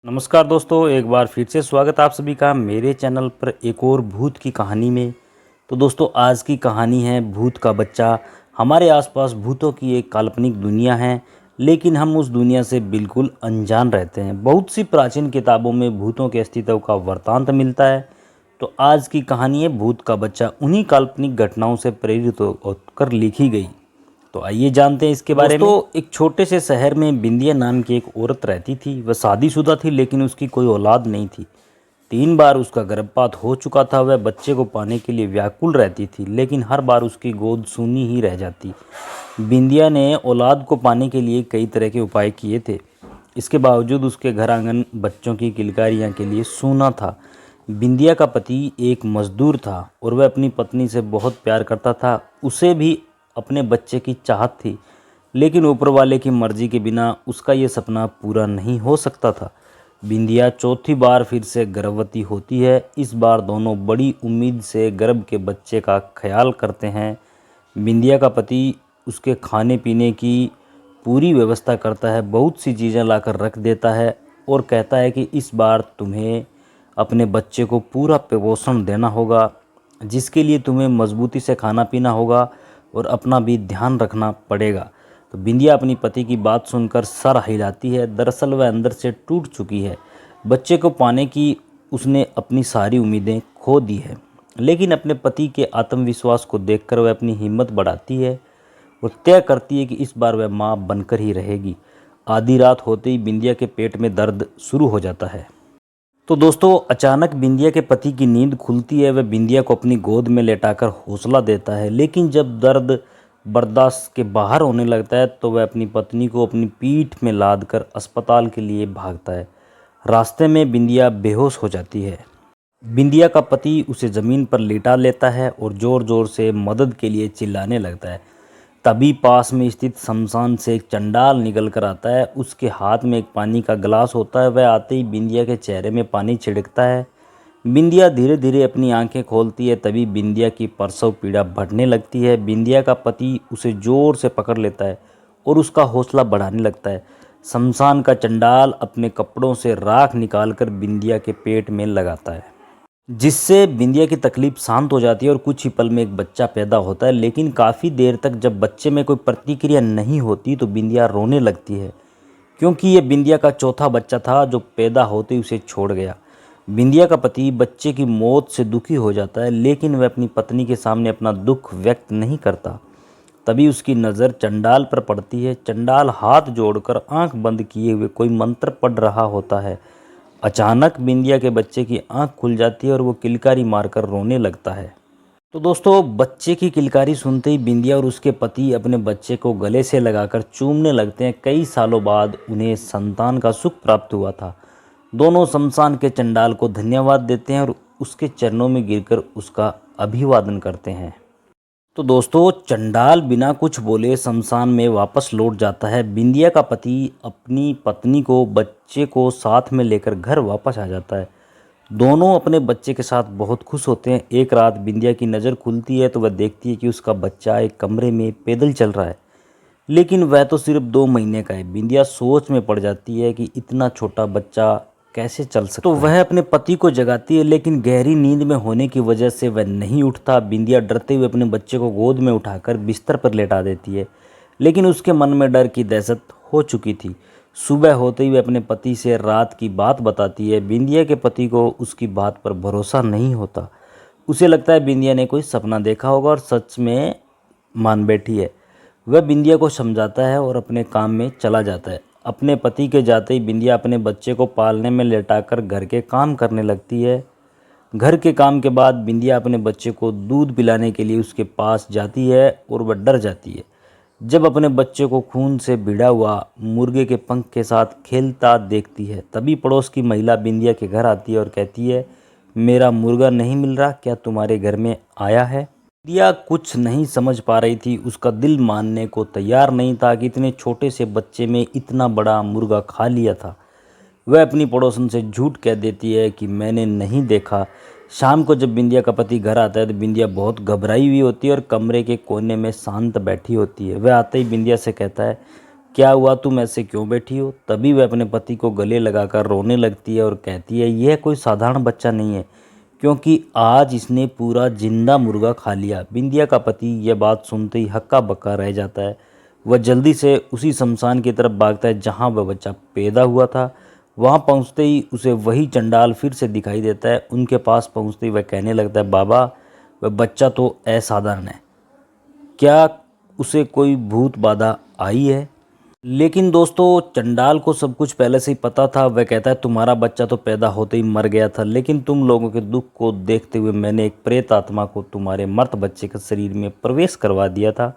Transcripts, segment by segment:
नमस्कार दोस्तों, एक बार फिर से स्वागत आप सभी का मेरे चैनल पर एक और भूत की कहानी में। तो दोस्तों, आज की कहानी है भूत का बच्चा। हमारे आसपास भूतों की एक काल्पनिक दुनिया है, लेकिन हम उस दुनिया से बिल्कुल अनजान रहते हैं। बहुत सी प्राचीन किताबों में भूतों के अस्तित्व का वृतांत मिलता है। तो आज की कहानी है भूत का बच्चा। उन्हीं काल्पनिक घटनाओं से प्रेरित होकर लिखी गई। तो आइए जानते हैं इसके बारे में। दोस्तों, एक छोटे से शहर में बिंदिया नाम की एक औरत रहती थी। वह शादीशुदा थी, लेकिन उसकी कोई औलाद नहीं थी। 3 बार उसका गर्भपात हो चुका था। वह बच्चे को पाने के लिए व्याकुल रहती थी, लेकिन हर बार उसकी गोद सूनी ही रह जाती। बिंदिया ने औलाद को पाने के लिए कई तरह के उपाय किए थे। इसके बावजूद उसके घर आंगन बच्चों की किलकारियाँ के लिए सूना था। बिंदिया का पति एक मजदूर था और वह अपनी पत्नी से बहुत प्यार करता था। उसे भी अपने बच्चे की चाहत थी, लेकिन ऊपर वाले की मर्जी के बिना उसका ये सपना पूरा नहीं हो सकता था। बिंदिया चौथी बार फिर से गर्भवती होती है। इस बार दोनों बड़ी उम्मीद से गर्भ के बच्चे का ख्याल करते हैं। बिंदिया का पति उसके खाने पीने की पूरी व्यवस्था करता है, बहुत सी चीज़ें लाकर रख देता है और कहता है कि इस बार तुम्हें अपने बच्चे को पूरा पोषण देना होगा, जिसके लिए तुम्हें मजबूती से खाना पीना होगा और अपना भी ध्यान रखना पड़ेगा। तो बिंदिया अपनी पति की बात सुनकर सर हिलाती है। दरअसल वह अंदर से टूट चुकी है। बच्चे को पाने की उसने अपनी सारी उम्मीदें खो दी है, लेकिन अपने पति के आत्मविश्वास को देखकर वह अपनी हिम्मत बढ़ाती है और तय करती है कि इस बार वह माँ बनकर ही रहेगी। आधी रात होते ही बिंदिया के पेट में दर्द शुरू हो जाता है। तो दोस्तों, अचानक बिंदिया के पति की नींद खुलती है। वह बिंदिया को अपनी गोद में लेटाकर हौसला देता है, लेकिन जब दर्द बर्दाश्त के बाहर होने लगता है तो वह अपनी पत्नी को अपनी पीठ में लाद कर अस्पताल के लिए भागता है। रास्ते में बिंदिया बेहोश हो जाती है। बिंदिया का पति उसे ज़मीन पर लेटा लेता है और ज़ोर ज़ोर से मदद के लिए चिल्लाने लगता है। तभी पास में स्थित शमशान से एक चंडाल निकल कर आता है। उसके हाथ में एक पानी का गिलास होता है। वह आते ही बिंदिया के चेहरे में पानी छिड़कता है। बिंदिया धीरे धीरे अपनी आंखें खोलती है। तभी बिंदिया की प्रसव पीड़ा बढ़ने लगती है। बिंदिया का पति उसे जोर से पकड़ लेता है और उसका हौसला बढ़ाने लगता है। शमशान का चंडाल अपने कपड़ों से राख निकालकर बिंदिया के पेट में लगाता है, जिससे बिंदिया की तकलीफ शांत हो जाती है और कुछ ही पल में एक बच्चा पैदा होता है। लेकिन काफ़ी देर तक जब बच्चे में कोई प्रतिक्रिया नहीं होती तो बिंदिया रोने लगती है, क्योंकि ये बिंदिया का चौथा बच्चा था जो पैदा होते ही उसे छोड़ गया। बिंदिया का पति बच्चे की मौत से दुखी हो जाता है, लेकिन वह अपनी पत्नी के सामने अपना दुख व्यक्त नहीं करता। तभी उसकी नज़र चंडाल पर पड़ती है। चंडाल हाथ जोड़कर आंख बंद किए हुए कोई मंत्र पढ़ रहा होता है। अचानक बिंदिया के बच्चे की आंख खुल जाती है और वो किलकारी मारकर रोने लगता है। तो दोस्तों, बच्चे की किलकारी सुनते ही बिंदिया और उसके पति अपने बच्चे को गले से लगाकर चूमने लगते हैं। कई सालों बाद उन्हें संतान का सुख प्राप्त हुआ था। दोनों शमशान के चंडाल को धन्यवाद देते हैं और उसके चरणों में गिरकर उसका अभिवादन करते हैं। तो दोस्तों, चंडाल बिना कुछ बोले शमशान में वापस लौट जाता है। बिंदिया का पति अपनी पत्नी को बच्चे को साथ में लेकर घर वापस आ जाता है। दोनों अपने बच्चे के साथ बहुत खुश होते हैं। एक रात बिंदिया की नज़र खुलती है तो वह देखती है कि उसका बच्चा एक कमरे में पैदल चल रहा है, लेकिन वह तो सिर्फ 2 महीने का है। बिंदिया सोच में पड़ जाती है कि इतना छोटा बच्चा कैसे चल सकता है। तो वह अपने पति को जगाती है, लेकिन गहरी नींद में होने की वजह से वह नहीं उठता। बिंदिया डरते हुए अपने बच्चे को गोद में उठाकर बिस्तर पर लेटा देती है, लेकिन उसके मन में डर की दहशत हो चुकी थी। सुबह होते ही वह अपने पति से रात की बात बताती है। बिंदिया के पति को उसकी बात पर भरोसा नहीं होता। उसे लगता है बिंदिया ने कोई सपना देखा होगा और सच में मान बैठी है। वह बिंदिया को समझाता है और अपने काम में चला जाता है। अपने पति के जाते ही बिंदिया अपने बच्चे को पालने में लेटाकर घर के काम करने लगती है। घर के काम के बाद बिंदिया अपने बच्चे को दूध पिलाने के लिए उसके पास जाती है और वह डर जाती है जब अपने बच्चे को खून से भिड़ा हुआ मुर्गे के पंख के साथ खेलता देखती है। तभी पड़ोस की महिला बिंदिया के घर आती है और कहती है, मेरा मुर्गा नहीं मिल रहा, क्या तुम्हारे घर में आया है? बिंदिया कुछ नहीं समझ पा रही थी। उसका दिल मानने को तैयार नहीं था कि इतने छोटे से बच्चे में इतना बड़ा मुर्गा खा लिया था। वह अपनी पड़ोसन से झूठ कह देती है कि मैंने नहीं देखा। शाम को जब बिंदिया का पति घर आता है तो बिंदिया बहुत घबराई हुई होती है और कमरे के कोने में शांत बैठी होती है। वह आते ही बिंदिया से कहता है, क्या हुआ, तुम ऐसे क्यों बैठी हो? तभी वह अपने पति को गले लगाकर रोने लगती है और कहती है, यह कोई साधारण बच्चा नहीं है, क्योंकि आज इसने पूरा जिंदा मुर्गा खा लिया। बिंदिया का पति यह बात सुनते ही हक्का बक्का रह जाता है। वह जल्दी से उसी शमशान की तरफ भागता है जहाँ वह बच्चा पैदा हुआ था। वहाँ पहुँचते ही उसे वही चंडाल फिर से दिखाई देता है। उनके पास पहुँचते ही वह कहने लगता है, बाबा, वह बच्चा तो असाधारण है, क्या उसे कोई भूत बाधा आई है? लेकिन दोस्तों, चंडाल को सब कुछ पहले से ही पता था। वह कहता है, तुम्हारा बच्चा तो पैदा होते ही मर गया था, लेकिन तुम लोगों के दुख को देखते हुए मैंने एक प्रेत आत्मा को तुम्हारे मर्त बच्चे के शरीर में प्रवेश करवा दिया था,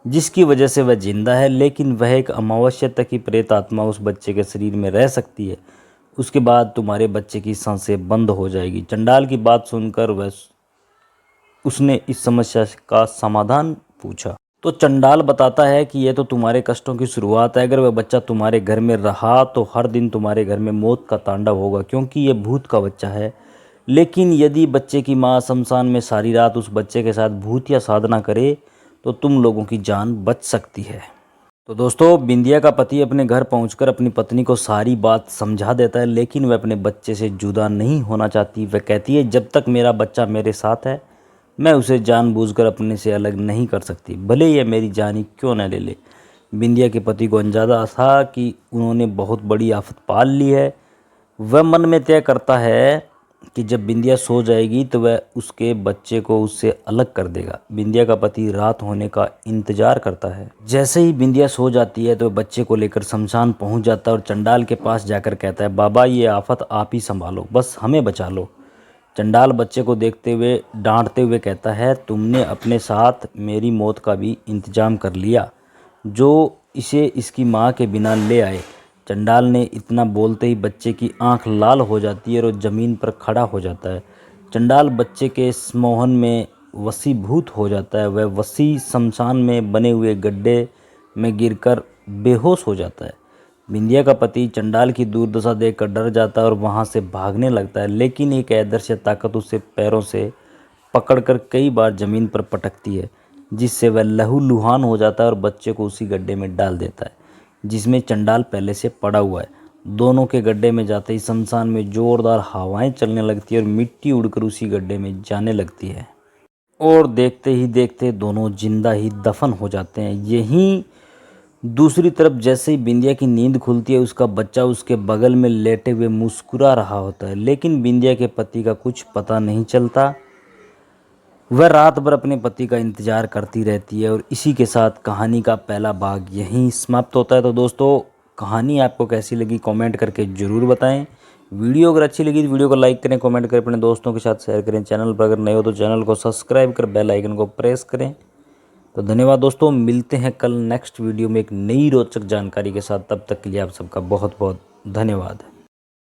जिसकी वजह से वह जिंदा है। लेकिन वह एक अमावस्या तक ही प्रेत आत्मा उस बच्चे के शरीर में रह सकती है, उसके बाद तुम्हारे बच्चे की सांसें बंद हो जाएगी। चंडाल की बात सुनकर उसने इस समस्या का समाधान पूछा। तो चंडाल बताता है कि यह तो तुम्हारे कष्टों की शुरुआत है। अगर वह बच्चा तुम्हारे घर में रहा तो हर दिन तुम्हारे घर में मौत का तांडव होगा, क्योंकि यह भूत का बच्चा है। लेकिन यदि बच्चे की माँ शमशान में सारी रात उस बच्चे के साथ भूतिया साधना करे तो तुम लोगों की जान बच सकती है। तो दोस्तों, बिंदिया का पति अपने घर पहुंचकर अपनी पत्नी को सारी बात समझा देता है, लेकिन वह अपने बच्चे से जुदा नहीं होना चाहती। वह कहती है, जब तक मेरा बच्चा मेरे साथ है मैं उसे जानबूझकर अपने से अलग नहीं कर सकती, भले यह मेरी जान ही क्यों न ले ले। बिंदिया के पति को अंदाजा था कि उन्होंने बहुत बड़ी आफत पाल ली है। वह मन में तय करता है कि जब बिंदिया सो जाएगी तो वह उसके बच्चे को उससे अलग कर देगा। बिंदिया का पति रात होने का इंतजार करता है। जैसे ही बिंदिया सो जाती है तो वह बच्चे को लेकर शमशान पहुंच जाता है और चंडाल के पास जाकर कहता है, बाबा, ये आफत आप ही संभालो, बस हमें बचा लो। चंडाल बच्चे को देखते हुए डांटते हुए कहता है, तुमने अपने साथ मेरी मौत का भी इंतजाम कर लिया, जो इसे इसकी माँ के बिना ले आए। चंडाल ने इतना बोलते ही बच्चे की आंख लाल हो जाती है और वो ज़मीन पर खड़ा हो जाता है। चंडाल बच्चे के इस मोहन में वशीभूत हो जाता है। वह वसी शमशान में बने हुए गड्ढे में गिरकर बेहोश हो जाता है। बिंदिया का पति चंडाल की दुर्दशा देखकर डर जाता है और वहां से भागने लगता है, लेकिन एक अदृश्य ताकत उसे पैरों से पकड़कर कई बार जमीन पर पटकती है, जिससे वह लहूलुहान हो जाता है और बच्चे को उसी गड्ढे में डाल देता है जिसमें चंडाल पहले से पड़ा हुआ है। दोनों के गड्ढे में जाते ही शमशान में जोरदार हवाएं चलने लगती है और मिट्टी उड़कर उसी गड्ढे में जाने लगती है और देखते ही देखते दोनों जिंदा ही दफन हो जाते हैं। यहीं दूसरी तरफ जैसे ही बिंदिया की नींद खुलती है, उसका बच्चा उसके बगल में लेटे हुए मुस्कुरा रहा होता है, लेकिन बिंदिया के पति का कुछ पता नहीं चलता। वह रात भर अपने पति का इंतजार करती रहती है और इसी के साथ कहानी का पहला भाग यहीं समाप्त होता है। तो दोस्तों, कहानी आपको कैसी लगी कमेंट करके ज़रूर बताएं। वीडियो अगर अच्छी लगी तो वीडियो को लाइक करें, कमेंट करें, अपने दोस्तों के साथ शेयर करें। चैनल पर अगर नए हो तो चैनल को सब्सक्राइब कर बेल आइकन को प्रेस करें। तो धन्यवाद दोस्तों, मिलते हैं कल नेक्स्ट वीडियो में एक नई रोचक जानकारी के साथ। तब तक के लिए आप सबका बहुत बहुत धन्यवाद।